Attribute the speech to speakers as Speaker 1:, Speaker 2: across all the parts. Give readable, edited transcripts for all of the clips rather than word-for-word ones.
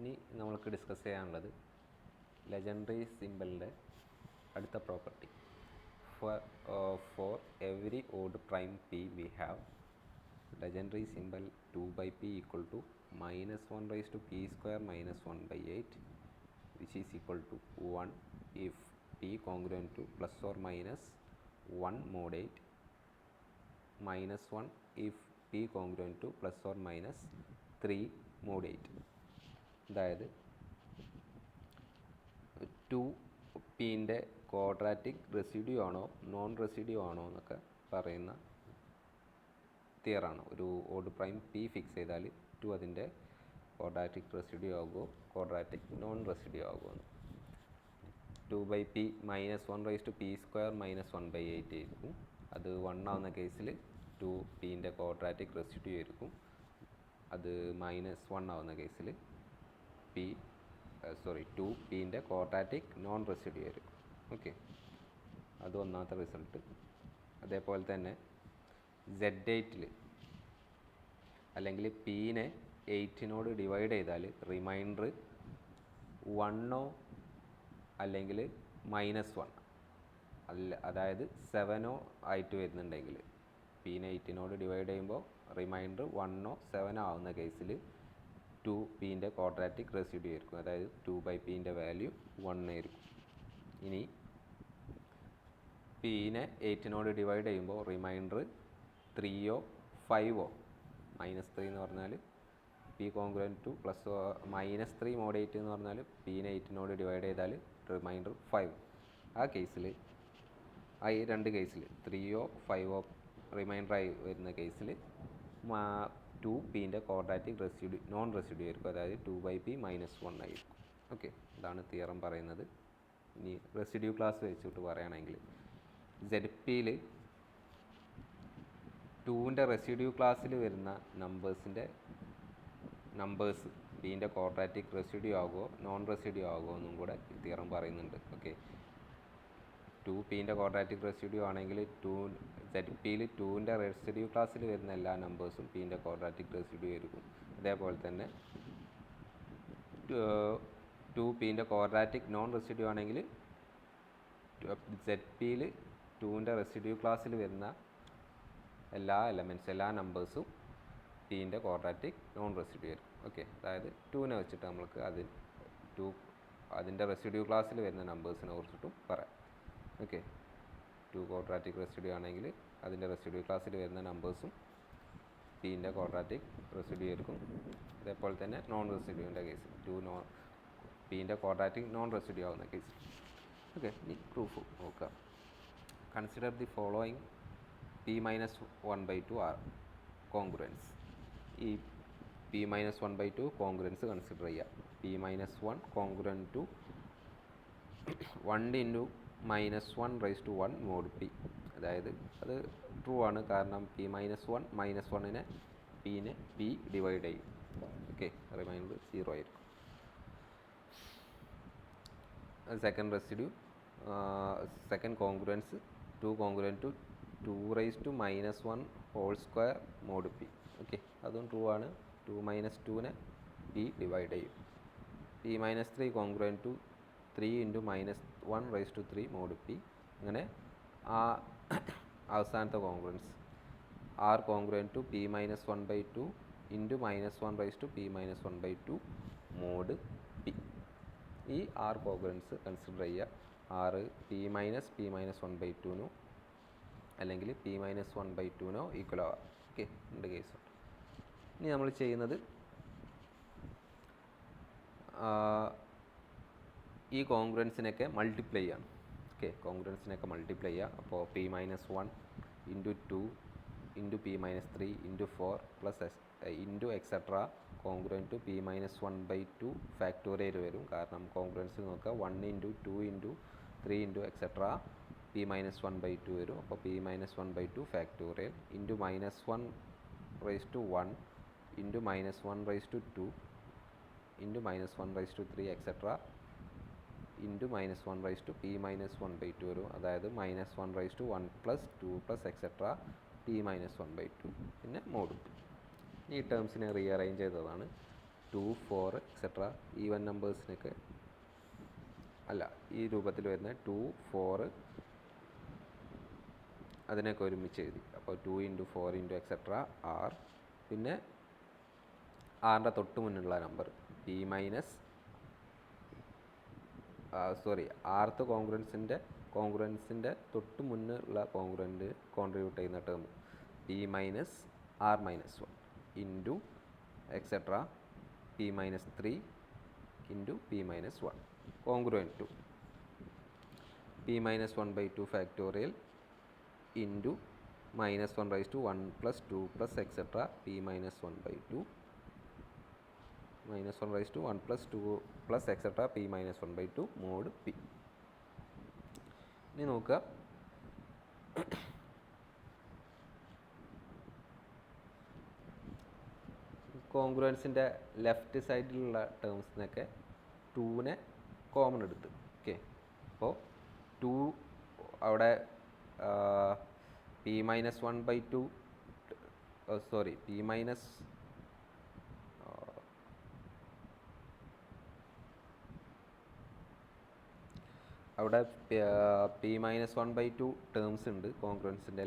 Speaker 1: ഇനി നമ്മൾക്ക് ഡിസ്കസ് ചെയ്യാനുള്ളത് ലെജൻഡറി സിമ്പിളിൻ്റെ അടുത്ത property. For every odd prime P we have legendary symbol 2 by p equal to minus 1 raised to p square minus 1 by 8, which is equal to 1 if p congruent to plus or minus 1 mod 8, minus 1 if p congruent to plus or minus 3 mod 8. അതായത് 2pൻ്റെ quadratic residue ആണോ non residue ആണോ എന്നൊക്കെ പറയുന്ന തിയറാണ്. ഒരു odd prime P fix ചെയ്താൽ 2 അതിൻ്റെ quadratic residue ആകുമോ ക്വാഡ്രാറ്റിക് നോൺ റെസിഡ്യൂ ആകുമോ. 2 by p minus 1 raise to p square minus 1 by 8 ആയിരിക്കും. അത് 1 ആവുന്ന കേസിൽ 2pൻ്റെ ക്വാഡ്രാറ്റിക് റെസിഡ്യൂ ആയിരിക്കും. അത് മൈനസ് 1 ആവുന്ന കേസിൽ 2pൻ്റെ ക്വാഡ്രാറ്റിക് നോൺ റെസിഡ്യൂ ആയിരിക്കും. ഓക്കെ, അത് ഒന്നാമത്തെ റിസൾട്ട്. അതേപോലെ തന്നെ Z8 അല്ലെങ്കിൽ പീനെ 8നോട് ഡിവൈഡ് ചെയ്താൽ റിമൈൻഡർ 1 അല്ലെങ്കിൽ -1 അതായത് 7 ആയിട്ട് വരുന്നുണ്ടെങ്കിൽ പീനെ 8നോട് ഡിവൈഡ് ചെയ്യുമ്പോൾ റിമൈൻഡർ 1 7 ആവുന്ന കേസിൽ 2pൻ്റെ ക്വാഡ്രാറ്റിക് റെസിഡ്യൂ ആയിരിക്കും. അതായത് 2 ബൈ പീൻ്റെ വാല്യൂ 1 ആയിരിക്കും. ഇനി പീനെ 8നോട് ഡിവൈഡ് ചെയ്യുമ്പോൾ റിമൈൻഡർ 3 5 -3 എന്ന് പറഞ്ഞാൽ P congruent two plus -3 mod 8 എന്ന് പറഞ്ഞാൽ പീനെ 8നോട് ഡിവൈഡ് ചെയ്താൽ റിമൈൻഡർ 5. ആ കേസിൽ ഈ രണ്ട് കേസിൽ 3 5 റിമൈൻഡറായി വരുന്ന കേസിൽ 2pൻ്റെ ക്വാഡ്രാറ്റിക് റെസിഡ്യൂ നോൺ റെസിഡ്യൂ ആയിരിക്കും. അതായത് 2 ബൈ പി -1 ആയിരിക്കും. ഓക്കെ, ഇതാണ് തിയറം പറയുന്നത്. ഇനി റെസിഡ്യൂ ക്ലാസ് വെച്ചിട്ട് പറയുകയാണെങ്കിൽ ZPയിൽ 2ൻ്റെ റെസിഡ്യൂ ക്ലാസ്സിൽ വരുന്ന നമ്പേഴ്സ് പീൻ്റെ ക്വാഡ്രാറ്റിക് റെസിഡ്യൂ ആകുമോ നോൺ റെസിഡ്യൂ ആകുമോ എന്നും കൂടെ തിയറം പറയുന്നുണ്ട്. ഓക്കെ, 2pൻ്റെ ക്വാഡ്രാറ്റിക് റെസിഡ്യൂ ആണെങ്കിൽ ZPയിൽ 2ൻ്റെ റെസിഡ്യൂ ക്ലാസ്സിൽ വരുന്ന എല്ലാ നമ്പേഴ്സും പീൻ്റെ ക്വാഡ്രാറ്റിക് റെസിഡ്യൂ ആയിരിക്കും. അതേപോലെ തന്നെ 2pൻ്റെ ക്വാഡ്രാറ്റിക് നോൺ റെസിഡ്യൂ ആണെങ്കിൽ ZPയിൽ 2ൻ്റെ റെസിഡ്യൂ ക്ലാസ്സിൽ വരുന്ന എല്ലാ നമ്പേഴ്സും പീൻ്റെ ക്വാഡ്രാറ്റിക് നോൺ റെസിഡ്യൂ ആയിരിക്കും. ഓക്കെ, അതായത് 2നെ വെച്ചിട്ട് നമുക്ക് അതിൻ്റെ റെസിഡ്യൂ ക്ലാസ്സിൽ വരുന്ന നമ്പേഴ്സിനെ കുറിച്ചിട്ടും പറയാം. ഓക്കെ, 2 ക്വാഡ്രാറ്റിക് റെസിഡ്യൂ ആണെങ്കിൽ അതിൻ്റെ റെസിഡ്യൂ ക്ലാസ്സിൽ വരുന്ന നമ്പേഴ്സും പീൻ്റെ ക്വാഡ്രാറ്റിക് റെസിഡ്യൂ ആയിരിക്കും. അതേപോലെ തന്നെ നോൺ റെസിഡ്യൂവിൻ്റെ കേസിൽ പീൻ്റെ ക്വാഡ്രാറ്റിക് നോൺ റെസിഡ്യൂ ആവുന്ന കേസിൽ. ഓക്കെ, ഇനി പ്രൂഫ് നോക്കാം. Consider the following p-1/2 are congruence. ഈ p-1/2 കോൺഗ്രുവൻസ് കൺസിഡർ ചെയ്യുക. p-1 congruent to 1 × -1 raised to 1 mod p. അതായത് അത് ട്രൂ ആണ്, കാരണം p-1 -1നെ pനെ p ഡിവൈഡ് ചെയ്യും. ഓക്കെ, റിമൈൻഡർ 0 ആയിരിക്കും. Second residue second congruence 2 congruent to 2 raised to -1 whole square mod p. Okay, അതും ട്രൂ ആണ്. 2 - 2നെ p ഡിവൈഡ് ചെയ്യും. p-3 congruent to 3 × -1 raised to 3 mod p. അങ്ങനെ ആ അവസാനത്തെ congruence r congruent to p-1/2 × -1 raised to p-1/2 mod p. ഈ r congruence consider ചെയ്യുക. r p-1/2 അല്ലെങ്കിൽ p-1/2 ഈക്വൽ ആവാം. ഓക്കെ, രണ്ട് കേസുണ്ട്. ഇനി നമ്മൾ ചെയ്യുന്നത് ഈ കോൺഗ്രുവൻസിനൊക്കെ മൾട്ടിപ്ലൈ ചെയ്യാണ്. ഓക്കെ, കോൺഗ്രുവൻസിനൊക്കെ മൾട്ടിപ്ലൈ ചെയ്യുക. അപ്പോൾ p-1 × 2 × p-3 × 4 plus etcetera congruent to p-1/2 factorial വരും. കാരണം കോൺഗ്രുവൻസ് നോക്കുക 1 × 2 × 3 × എക്സെട്ര p-1/2 വരും. അപ്പോൾ p-1/2 factorial × -1 raised to 1 × -1 raised to 2 × -1 raised to 3 etcetera × -1 raised to p-1/2 വരും. അതായത് -1 raised to 1 + 2 + എക്സെട്ര p-1/2 പിന്നെ മോഡ്. ഈ ടേംസിനെ റീഅറേഞ്ച് ചെയ്തതാണ് 2 4 എക്സെട്ര ഈവൻ നമ്പേഴ്സിനൊക്കെ അല്ല ഈ രൂപത്തിൽ വരുന്ന 2 4 അതിനൊക്കെ ഒരുമിച്ച് എഴുതി. അപ്പോൾ 2 × 4 × എക്സെട്ര ആർ. പിന്നെ ആറിൻ്റെ തൊട്ട് മുന്നുള്ള നമ്പർ പി മൈനസ് ആർത്ത് കോൺഗ്രുവൻസിൻ്റെ തൊട്ട് മുന്നുള്ള കോൺട്രിബ്യൂട്ട് ചെയ്യുന്ന term p minus R minus 1 into etcetera P minus 3 into P minus 1 congruent to P minus 1/2 factorial into -1/1 + 2 + etcetera P minus 1/2 -1/1 + 2 + etcetera P minus 1/2 mod p. ഇനി നോക്കുക, കോൺഗ്രുവൻസിൻ്റെ left സൈഡിലുള്ള ടേംസിനൊക്കെ 2നെ common എടുത്ത്. Okay, അപ്പോൾ 2 അവിടെ പി മൈനസ് 1/2 പി മൈനസ് അവിടെ P minus 1/2 terms ഉണ്ട് കോൺഗ്രുവൻസിൻ്റെ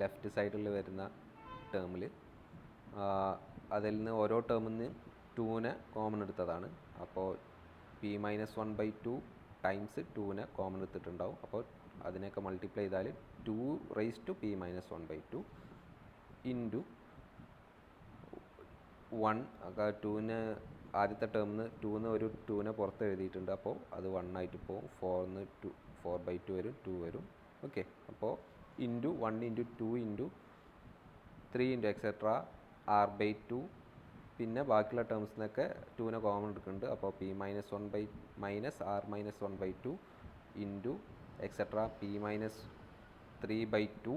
Speaker 1: left സൈഡിൽ വരുന്ന ടേമിൽ. അതിൽ നിന്ന് ഓരോ ടേമിൽ നിന്ന് 2നെ കോമൺ എടുത്തതാണ്. അപ്പോൾ പി മൈനസ് 1/2 ടൈംസ് 2നെ കോമൺ എടുത്തിട്ടുണ്ടാവും. അപ്പോൾ അതിനെയൊക്കെ മൾട്ടിപ്ലൈ ചെയ്താൽ 2 p മൈനസ് 1/2 ഇൻറ്റു 1. ടൂവിന് ആദ്യത്തെ ടേമിന് 2ന്ന് ഒരു 2നെ പുറത്ത് എഴുതിയിട്ടുണ്ട്. അപ്പോൾ അത് 1 ആയിട്ട് പോകും. 4/2 വരും, 2 വരും. ഓക്കെ, അപ്പോൾ ഇൻറ്റു 1 × 2 × 3 × എക്സെട്ര r/2. പിന്നെ ബാക്കിയുള്ള ടേംസിനൊക്കെ 2നെ കോമൺ എടുക്കുന്നുണ്ട്. അപ്പോൾ P minus R minus 1/2 into etcetera P minus 3/2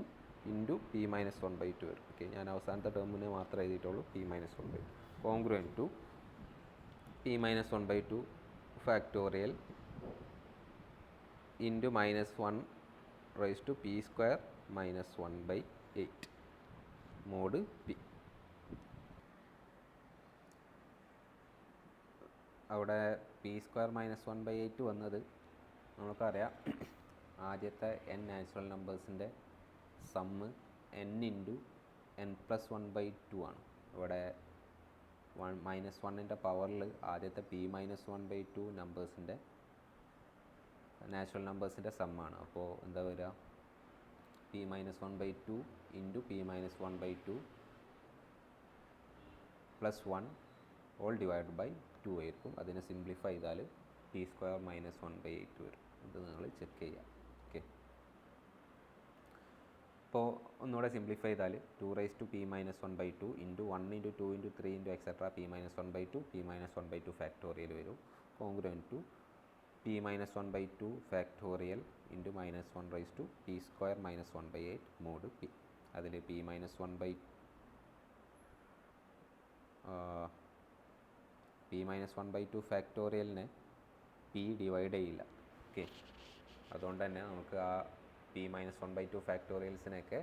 Speaker 1: into P minus 1/2 വരും. ഓക്കെ, ഞാൻ അവസാനത്തെ ടേമിന് മാത്രമേ എഴുതിയിട്ടുള്ളൂ P minus 1/2 congruent to P minus 1/2 factorial into -1 p² - 1/8 mod P. അവിടെ p² - 1/8 വന്നത് നമുക്കറിയാം, ആദ്യത്തെ n നാച്ചുറൽ നമ്പേഴ്സിൻ്റെ സമ്മ് n × n+1/2 ആണ്. ഇവിടെ -1ൻ്റെ പവറിൽ ആദ്യത്തെ p - 1/2 നമ്പേഴ്സിൻ്റെ നാച്ചുറൽ നമ്പേഴ്സിൻ്റെ സമ്മാണ്. അപ്പോൾ എന്താ വരിക, p - 1/2 into p - 1/2 + 1 all divide by 2 ആയിരിക്കും. അതിനെ സിംപ്ലിഫൈ ചെയ്താൽ p² - 1/8 വരും. ഇത് നിങ്ങൾ ചെക്ക് ചെയ്യാം. ഓക്കെ, അപ്പോൾ ഒന്നുകൂടെ സിംപ്ലിഫൈ ചെയ്താൽ 2p - 1/2 into 1 × 2 × 3 × etcetera p - 1/2 p - 1/2 factorial വരും. Congruent to p - 1/2 factorial into -1 p² - 1/8 mod p. അതിൽ p - 1/2 ഫാക്ടോറിയലിനെ p ഡിവൈഡ് ചെയ്യില്ല. ഓക്കെ, അതുകൊണ്ട് തന്നെ നമുക്ക് ആ p - 1/2 ഫാക്ടോറിയൽസിനെയൊക്കെ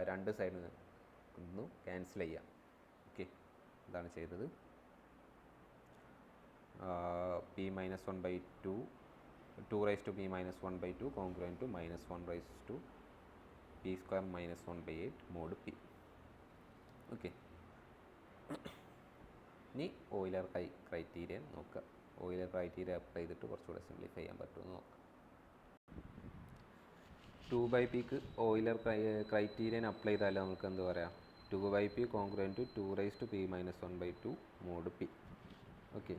Speaker 1: രണ്ട് സൈഡിൽ നിന്നും ക്യാൻസൽ ചെയ്യാം. ഓക്കെ, ഇതാണ് ചെയ്തത്. p - 1/2 2p - 1/2 congruent to -1 p² - 1/8 mod p. Okay, ഇനി ഓയിലർ ക്രൈറ്റീരിയൻ നോക്കുക. ഓയിലർ ക്രൈറ്റീരിയ അപ്ലൈ ചെയ്തിട്ട് കുറച്ചുകൂടെ സിംപ്ലിഫൈ ചെയ്യാൻ പറ്റുമെന്ന് നോക്കാം. 2/pക്ക് ഓയിലർ ക്രൈറ്റീരിയൻ അപ്ലൈ ചെയ്താൽ നമുക്ക് എന്താ പറയുക, 2/p congruent to 2p - 1/2 mod p. Okay,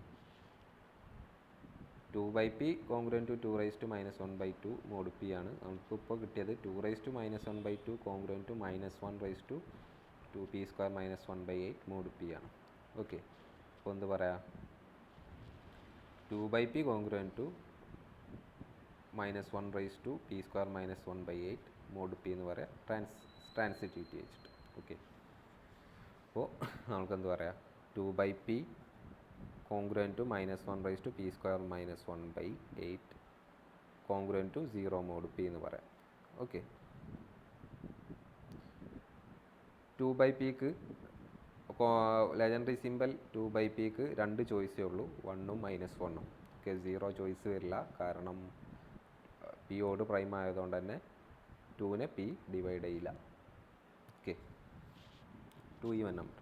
Speaker 1: 2/p congruent to 2 - 1/2 mod p ആണ് നമുക്കിപ്പോൾ കിട്ടിയത്. 2 - 1/2 കോൺഗ്രുവൻറ്റ് -1 2p² - 1/8 മോഡ് p ആണ്. ഓക്കെ, അപ്പോൾ എന്ത് പറയാം, 2/p congruent to -1 p² - 1/8 mod p എന്ന് പറയാം, ട്രാൻസിറ്റിവിറ്റി വെച്ചിട്ട്. ഓക്കെ, അപ്പോൾ നമുക്കെന്ത് പറയാം, 2/p congruent to -1 p² - 1/8 congruent to 0 mod p എന്ന് പറയാം. ഓക്കെ, 2/pക്ക് ലെജൻഡറി സിമ്പൽ 2/pക്ക് രണ്ട് ചോയ്സേ ഉള്ളൂ, 1ഉം -1ഉം. ഓക്കെ, 0 ചോയ്സ് വരില്ല, കാരണം പി ഓട് പ്രൈം ആയതുകൊണ്ട് തന്നെ 2നെ പി ഡിവൈഡ് ചെയ്യില്ല. Okay, 2 even number.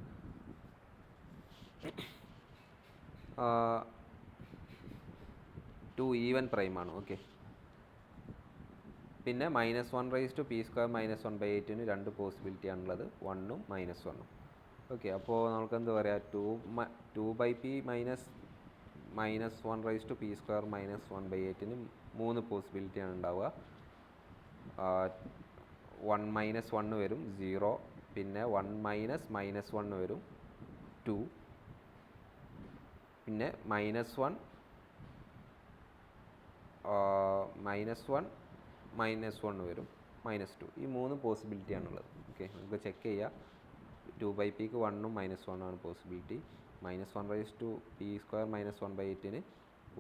Speaker 1: 2 ഈവൻ പ്രൈമാണ്. ഓക്കെ, പിന്നെ -1p² -1/8ന് രണ്ട് പോസിബിലിറ്റി ആണുള്ളത്, 1ഉം -1ഉം. ഓക്കെ, അപ്പോൾ നമുക്ക് എന്ത് പറയാം, 2/p -1p² -1/8ന് മൂന്ന് പോസിബിലിറ്റിയാണ് ഉണ്ടാവുക. 1 -1 വരും 0, പിന്നെ 1 -1 വരും 2, പിന്നെ -1 -1 വരും -2. ഈ മൂന്ന് പോസിബിലിറ്റിയാണുള്ളത്. ഓക്കെ, നമുക്ക് ചെക്ക് ചെയ്യാം. 2/pക്ക് 1ഉം -1ആണ് പോസിബിലിറ്റി. -1p² -1/8ന്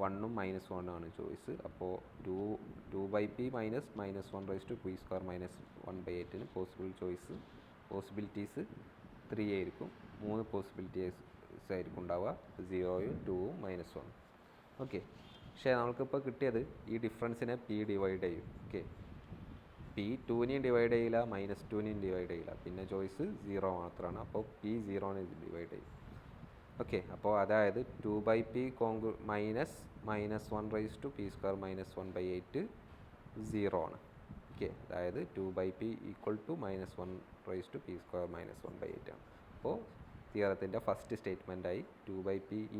Speaker 1: 1ഉം -1ആണ് ചോയ്സ്. അപ്പോൾ 2/p -1p² -1/8ന് പോസിബിലിറ്റീസ് 3 ആയിരിക്കും. മൂന്ന് പോസിബിലിറ്റീസ് ആയിരിക്കും ഉണ്ടാവുക, 0ഉം 2ഉം -1ഉം. ഓക്കെ, പക്ഷേ നമുക്കിപ്പോൾ കിട്ടിയത് ഈ ഡിഫറൻസിനെ പി ഡിവൈഡ് ചെയ്യും. ഓക്കെ, പി 2നെയും ഡിവൈഡ് ചെയ്യില്ല, -2നെയും ഡിവൈഡ് ചെയ്യില്ല, പിന്നെ ചോയ്സ് 0 മാത്രമാണ്. അപ്പോൾ പി 0നെ ഡിവൈഡ് ചെയ്യും. ഓക്കെ, അപ്പോൾ അതായത് 2/p -1p² -1/8 0 ആണ്. ഓക്കെ, അതായത് 2/p = -1p² -1/8 ആണ്. അപ്പോൾ തിയറത്തിൻ്റെ ഫസ്റ്റ് സ്റ്റേറ്റ്മെൻറ്റായി 2/p =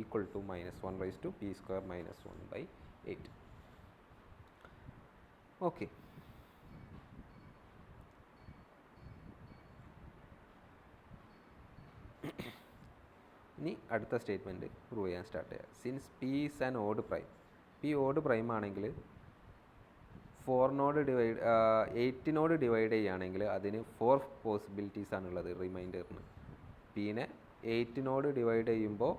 Speaker 1: -1p² -1/8. ഓക്കെ, ഇനി അടുത്ത സ്റ്റേറ്റ്മെൻറ്റ് പ്രൂവ് ചെയ്യാൻ സ്റ്റാർട്ട് ചെയ്യാം. Since P is an odd prime, P odd prime ആണെങ്കിൽ 8നോട് ഡിവൈഡ് ചെയ്യുകയാണെങ്കിൽ അതിന് 4 പോസിബിലിറ്റീസ് ആണുള്ളത് റിമൈൻഡറിന്. പിന്നെ 8നോട് ഡിവൈഡ് ചെയ്യുമ്പോൾ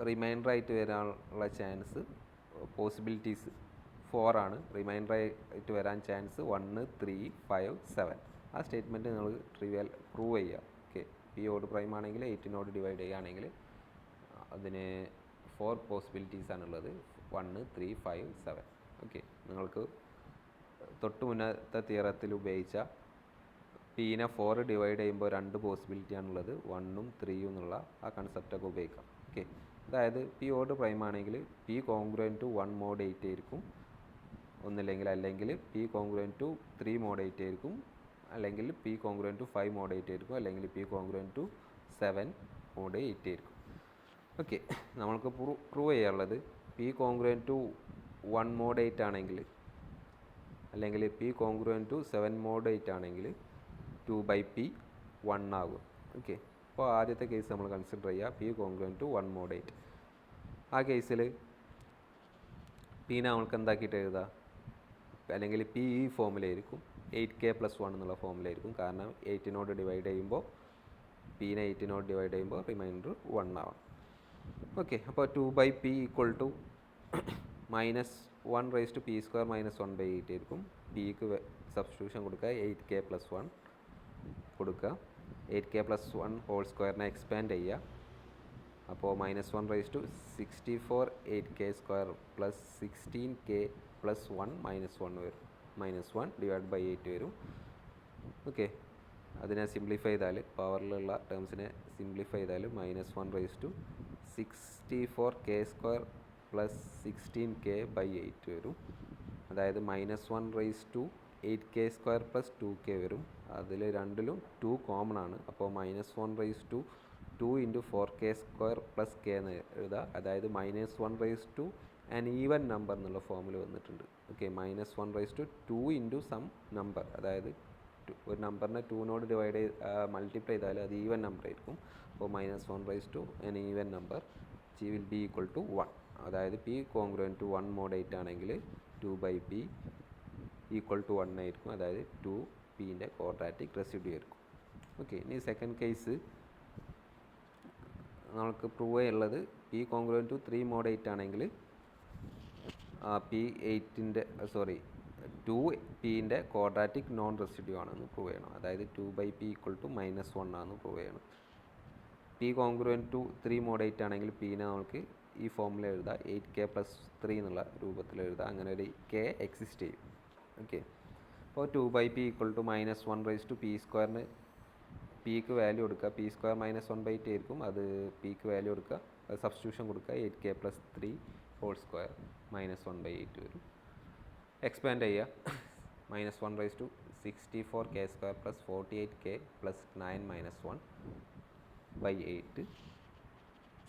Speaker 1: റിമൈൻഡർ ആയിട്ട് വരാനുള്ള ചാൻസ് പോസിബിലിറ്റീസ് 4 ആണ്. റിമൈൻഡർ ആയിട്ട് വരാൻ ചാൻസ് 1, 3, 5, 7. ആ സ്റ്റേറ്റ്മെൻറ്റ് നിങ്ങൾ പ്രൂവ് ചെയ്യുക. ഓക്കെ, പി ഓഡ് പ്രൈം ആണെങ്കിൽ 8നോട് ഡിവൈഡ് ചെയ്യുകയാണെങ്കിൽ അതിന് 4 പോസിബിലിറ്റീസ് ആണുള്ളത്, 1, 3, 5, 7. ഓക്കെ, നിങ്ങൾക്ക് തൊട്ട് മുന്നത്തെ തിയറത്തിൽ ഉപയോഗിച്ച പീനെ 4 ഡിവൈഡ് ചെയ്യുമ്പോൾ രണ്ട് പോസിബിലിറ്റി ആണുള്ളത്, 1ഉം 3ഉം എന്നുള്ള ആ കൺസെപ്റ്റൊക്കെ ഉപയോഗിക്കാം. ഓക്കെ, അതായത് പി ഓഡ് പ്രൈം ആണെങ്കിൽ പി കോൺഗ്രുവൻറ്റ് ടു 1 mod 8 ആയിരിക്കും, അല്ലെങ്കിൽ പി കോൺഗ്രുവൻറ്റ് ടു 3 mod 8 ആയിരിക്കും, അല്ലെങ്കിൽ പി കോൺഗ്രുവൻറ്റ് ടു 5 mod 8 ആയിരിക്കും, അല്ലെങ്കിൽ പി കോൺഗ്രുവൻറ്റ് ടു 7 mod 8 ആയിരിക്കും. ഓക്കെ, നമ്മൾക്ക് പ്രൂവ് ചെയ്യാനുള്ളത് പി കോൺഗ്രുവൻറ്റ് ടു 1 mod 8 ആണെങ്കിൽ, അല്ലെങ്കിൽ പി കോൺഗ്രുവൻറ്റ് ടു 7 mod 8 ആണെങ്കിൽ 2/p 1 ആകും. ഓക്കെ, അപ്പോൾ ആദ്യത്തെ കേസ് നമ്മൾ കൺസിഡർ ചെയ്യുക, പി കോൺഗ്രുവൻറ്റ് ടു 1 mod 8. ആ കേസിൽ പീനെ നമ്മൾക്ക് എന്താക്കിയിട്ട് എഴുതാം, അല്ലെങ്കിൽ പി ഈ ഫോമിലായിരിക്കും, 8k + 1 എന്നുള്ള ഫോമിലായിരിക്കും. കാരണം 8നോട് ഡിവൈഡ് ചെയ്യുമ്പോൾ പീനെ 8നോട് ഡിവൈഡ് ചെയ്യുമ്പോൾ റിമൈൻഡർ 1 ആവണം. ഓക്കെ, അപ്പോൾ 2/p = -1p² -1/8 ആയിരിക്കും. പിക്ക് സബ്സ്റ്റിറ്റ്യൂഷൻ കൊടുക്കുക, 8k + 1 കൊടുക്കുക. 8k + 1 ഹോൾ സ്ക്വയറിനെ എക്സ്പാൻഡ് ചെയ്യുക. അപ്പോൾ -1/64 8k² + 16k + 1 -1 വരും, -1/8 വരും. ഓക്കെ, അതിനെ സിംപ്ലിഫൈ ചെയ്താൽ, പവറിലുള്ള ടേംസിനെ സിംപ്ലിഫൈ ചെയ്താൽ -1/64k² + 16k/8 വരും. അതായത് -1/8k² + 2k വരും. അതിൽ രണ്ടിലും 2 കോമൺ ആണ്. അപ്പോൾ -1/2 × 4k² + k എന്ന് എഴുതുക. അതായത് -1/2 ആൻ ഈവൻ നമ്പർ എന്നുള്ള ഫോമിൽ വന്നിട്ടുണ്ട്. ഓക്കെ, -1/2 × സം നമ്പർ, അതായത് ഒരു നമ്പറിനെ 2നോട് മൾട്ടിപ്ലൈ ചെയ്താൽ അത് ഈവൻ നമ്പർ ആയിരിക്കും. അപ്പോൾ -1/2 an even number will be = 1. അതായത് പി കോൺഗ്രുവൻറ്റ് ടു 1 mod 8 ആണെങ്കിൽ 2/p = 1 ആയിരിക്കും. അതായത് 2pൻ്റെ ക്വാഡ്രാറ്റിക് റെസിഡ്യൂ ആയിരിക്കും. ഓക്കെ, ഇനി സെക്കൻഡ് കേസ് നമുക്ക് പ്രൂവ് ചെയ്യുള്ളത്, പി കോൺഗ്രുവൻറ്റ് ടു 3 mod 8 ആണെങ്കിൽ ടു പീൻ്റെ ക്വാഡ്രാറ്റിക് നോൺ റെസിഡ്യൂ ആണെന്ന് പ്രൂവ് ചെയ്യണം. അതായത് 2/p = -1 ആണെന്ന് പ്രൂവ് ചെയ്യണം. പി കോൺഗ്രുവൻറ്റ് ടു 3 mod 8 ആണെങ്കിൽ പീനെ നമുക്ക് ഈ ഫോമിൽ എഴുതാം 8k+3 എന്നുള്ള രൂപത്തിൽ എഴുതാം. അങ്ങനെ ഒരു കെ എക്സിസ്റ്റ് ചെയ്യും. ഓക്കെ, അപ്പോൾ 2/p = -1/p². പിക്ക് വാല്യൂ കൊടുക്കുക, p² -1/8 ആയിരിക്കും, അത് പിക്ക് വാല്യൂ കൊടുക്കുക, സബ്സ്റ്റിറ്റ്യൂഷൻ കൊടുക്കുക, 8k+3² -1/8 വരും. എക്സ്പാൻഡ് ചെയ്യുക, -1/64k² + 48k + 9 - 1/8.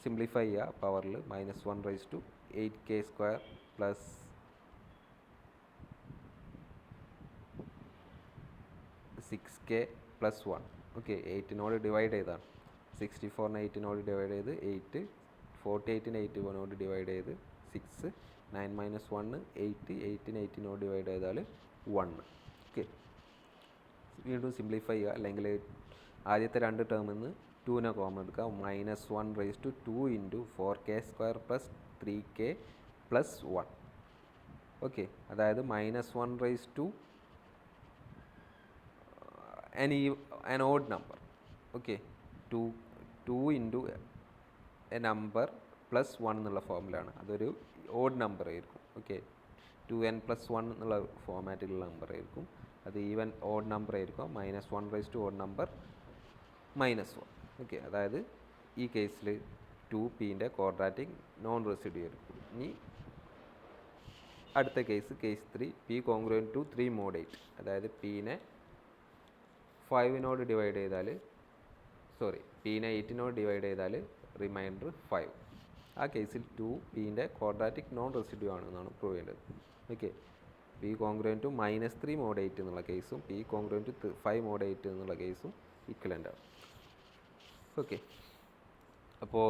Speaker 1: സിംപ്ലിഫൈ ചെയ്യുക, പവറിൽ -1/8k² + 6k + 1. ഓക്കെ, 8നോട് ഡിവൈഡ് ചെയ്താണ്. 64നെ 8നോട് ഡിവൈഡ് ചെയ്ത് 8, 48നെ 8നോട് ഡിവൈഡ് ചെയ്ത് 6, 9 - 1 8, 8നെ 8നോട് ഡിവൈഡ് ചെയ്താൽ 1. ഓക്കെ, വീണ്ടും സിംപ്ലിഫൈ ചെയ്യുക, അല്ലെങ്കിൽ ആദ്യത്തെ രണ്ട് ടേമിൽ നിന്ന് 2നെ കോമൺ എടുക്കുക. -1/2 × 4k² + 3k + 1. ഓക്കെ, അതായത് -1/2 an odd number. Okay, 2 × A number +1 എന്നുള്ള ഫോമിലാണ്. അതൊരു ഓഡ് നമ്പർ ആയിരിക്കും. ഓക്കെ, 2n + 1 എന്നുള്ള ഫോമാറ്റിലുള്ള നമ്പർ ആയിരിക്കും. അത് ഈവൻ ഓഡ് നമ്പർ ആയിരിക്കും. -1/2 ഓഡ് നമ്പർ -1. ഓക്കെ, അതായത് ഈ കേസിൽ 2pൻ്റെ ക്വാഡ്രാറ്റിക് നോൺ റെസിഡ്യൂ ആയിരിക്കും. ഇനി അടുത്ത case 3, p congruent to 3 mod 8. അതായത് പീനെ 5നോട് ഡിവൈഡ് ചെയ്താൽ പീനെ 8നോട് ഡിവൈഡ് ചെയ്താൽ റിമൈൻഡർ 5. ആ കേസിൽ 2pൻ്റെ ക്വാഡ്രാറ്റിക് നോൺ റെസിഡ്യൂ ആണെന്നാണ് പ്രൂവ് ചെയ്യേണ്ടത്. Okay, p congruent to -3 mod 8 എന്നുള്ള കേസും p കോൺഗ്രുവൻറ്റ് ടു 5 mod 8 എന്നുള്ള കേസും ഈക്വലൻ്റ് ആണ്. ഓക്കെ, അപ്പോൾ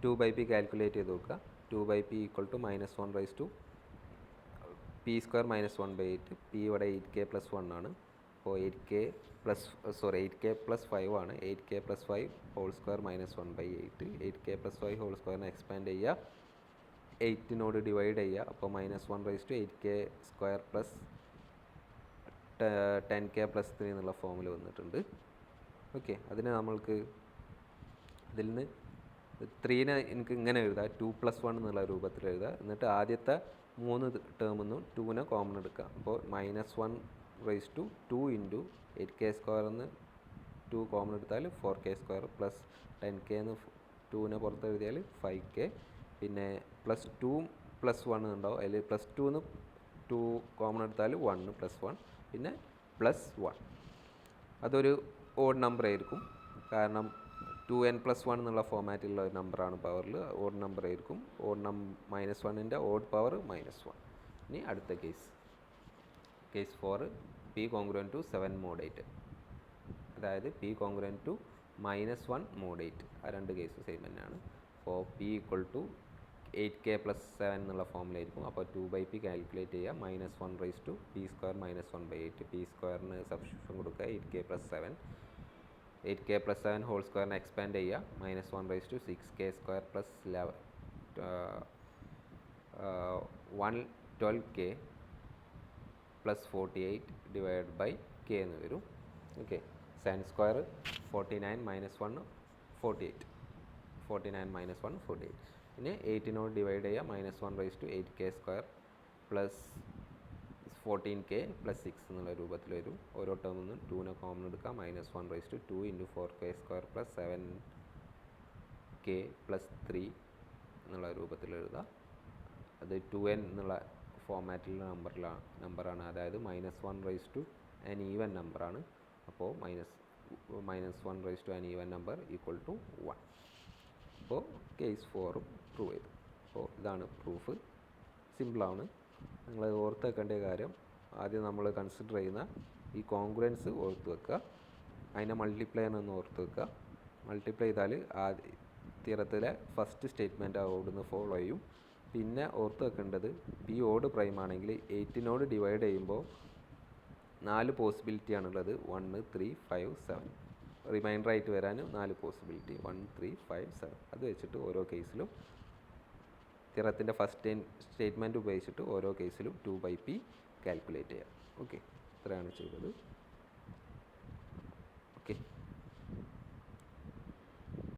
Speaker 1: 2/p കാൽക്കുലേറ്റ് ചെയ്ത് നോക്കുക. 2/p = -1/2 p² -1/8. p ഇവിടെ 8k+1 ആണ്. അപ്പോൾ 8k + 5 ആണ്. 8k + 5² -1/8. 8k + 5² എക്സ്പാൻഡ് ചെയ്യുക, 8നോട് ഡിവൈഡ് ചെയ്യുക. അപ്പോൾ -1/8k² + 10k+3 എന്നുള്ള ഫോമിൽ വന്നിട്ടുണ്ട്. ഓക്കെ, അതിന് നമ്മൾക്ക് ഇതിൽ നിന്ന് 3നെ എനിക്ക് ഇങ്ങനെ എഴുതാം, 2 + 1 എന്നുള്ള രൂപത്തിൽ എഴുതുക. എന്നിട്ട് ആദ്യത്തെ 3 ടേമിൽ നിന്നും 2നെ കോമൺ എടുക്കുക. അപ്പോൾ -1/2 × 8k² എന്ന് 2 കോമൺ എടുത്താൽ 4k² + 10k എന്ന് 2നെ പുറത്ത് എഴുതിയാൽ 5k. പിന്നെ +2 + 1 ഉണ്ടാവും, അതിൽ +2 എന്ന് 2 കോമൺ എടുത്താൽ 1 + 1, പിന്നെ +1. അതൊരു ഓഡ് നമ്പർ ആയിരിക്കും, കാരണം 2n + 1 എന്നുള്ള ഫോമാറ്റിലുള്ള ഒരു നമ്പറാണ് പവറിൽ. ഓഡ് നമ്പർ ആയിരിക്കും. -1ൻ്റെ ഓഡ് പവർ -1. ഇനി അടുത്ത case 4, p congruent to 7 mod 8. അതായത് p കോൺഗ്രുവൻറ്റ് ടു -1 mod 8. ആ രണ്ട് കേസ് സെയിം തന്നെയാണ്. അപ്പോൾ p = 8k + 7 എന്നുള്ള ഫോമിലായിരിക്കും. അപ്പോൾ 2/p കാൽക്കുലേറ്റ് ചെയ്യുക, -1/2 p² -1/8. p²ന് സബ്സ്റ്റിറ്റ്യൂഷൻ കൊടുക്കുക, 8k + 7. 8k + 7² എക്സ്പാൻഡ് ചെയ്യുക, -1/6k² + 112k + 48 / k എന്ന് വരും. Okay, sin² 49 - 1 48. 49 - 1 48. പിന്നെ 8നോട് ഡിവൈഡ് ചെയ്യുക, -1/8k² + 14k + 6 എന്നുള്ള രൂപത്തിൽ വരും. ഓരോ ടേമിൽ നിന്നും 2നെ കോമൺ എടുക്കുക, -1/2 × 4k² + 7k + 3 എന്നുള്ള രൂപത്തിൽ എഴുതുക. അത് 2n എന്നുള്ള ഫോമാറ്റിലുള്ള നമ്പറാണ്. അതായത് -1/2 an ഈവൻ നമ്പറാണ്. അപ്പോൾ -1/2 an ഈവൻ നമ്പർ = 1. അപ്പോൾ കേസ് 4 പ്രൂവ് ചെയ്തു. അപ്പോൾ ഇതാണ് പ്രൂഫ്. സിമ്പിളാണ്. നിങ്ങൾ ഓർത്ത് വെക്കേണ്ട കാര്യം, ആദ്യം നമ്മൾ കൺസിഡർ ചെയ്യുന്ന ഈ കോൺഗ്രുവൻസ് ഓർത്ത് വെക്കുക, അതിനെ മൾട്ടിപ്ലൈ ഒന്ന് ഓർത്ത് വെക്കുക. മൾട്ടിപ്ലൈ ചെയ്താൽ തിയറത്തിലെ ഫസ്റ്റ് സ്റ്റേറ്റ്മെൻറ്റ് ഓടുന്ന് ഫോളോ ചെയ്യും. പിന്നെ ഓർത്ത് വെക്കേണ്ടത് p ഓഡ് പ്രൈം ആണെങ്കിൽ 8നോട് ഡിവൈഡ് ചെയ്യുമ്പോൾ 4 പോസിബിലിറ്റി ആണുള്ളത്. 1, 3, 5, 7. റിമൈൻഡർ ആയിട്ട് വരാൻ 4 പോസിബിലിറ്റി, 1, 3, 5, 7. അത് വെച്ചിട്ട് ഓരോ കേസിലും തിയറത്തിൻ്റെ ഫസ്റ്റ് സ്റ്റേറ്റ്മെൻറ്റ് ഉപയോഗിച്ചിട്ട് ഓരോ കേസിലും 2/p കാൽക്കുലേറ്റ് ചെയ്യാം. ഓക്കെ, ഇത്രയാണ് ചെയ്തത്. ഓക്കെ.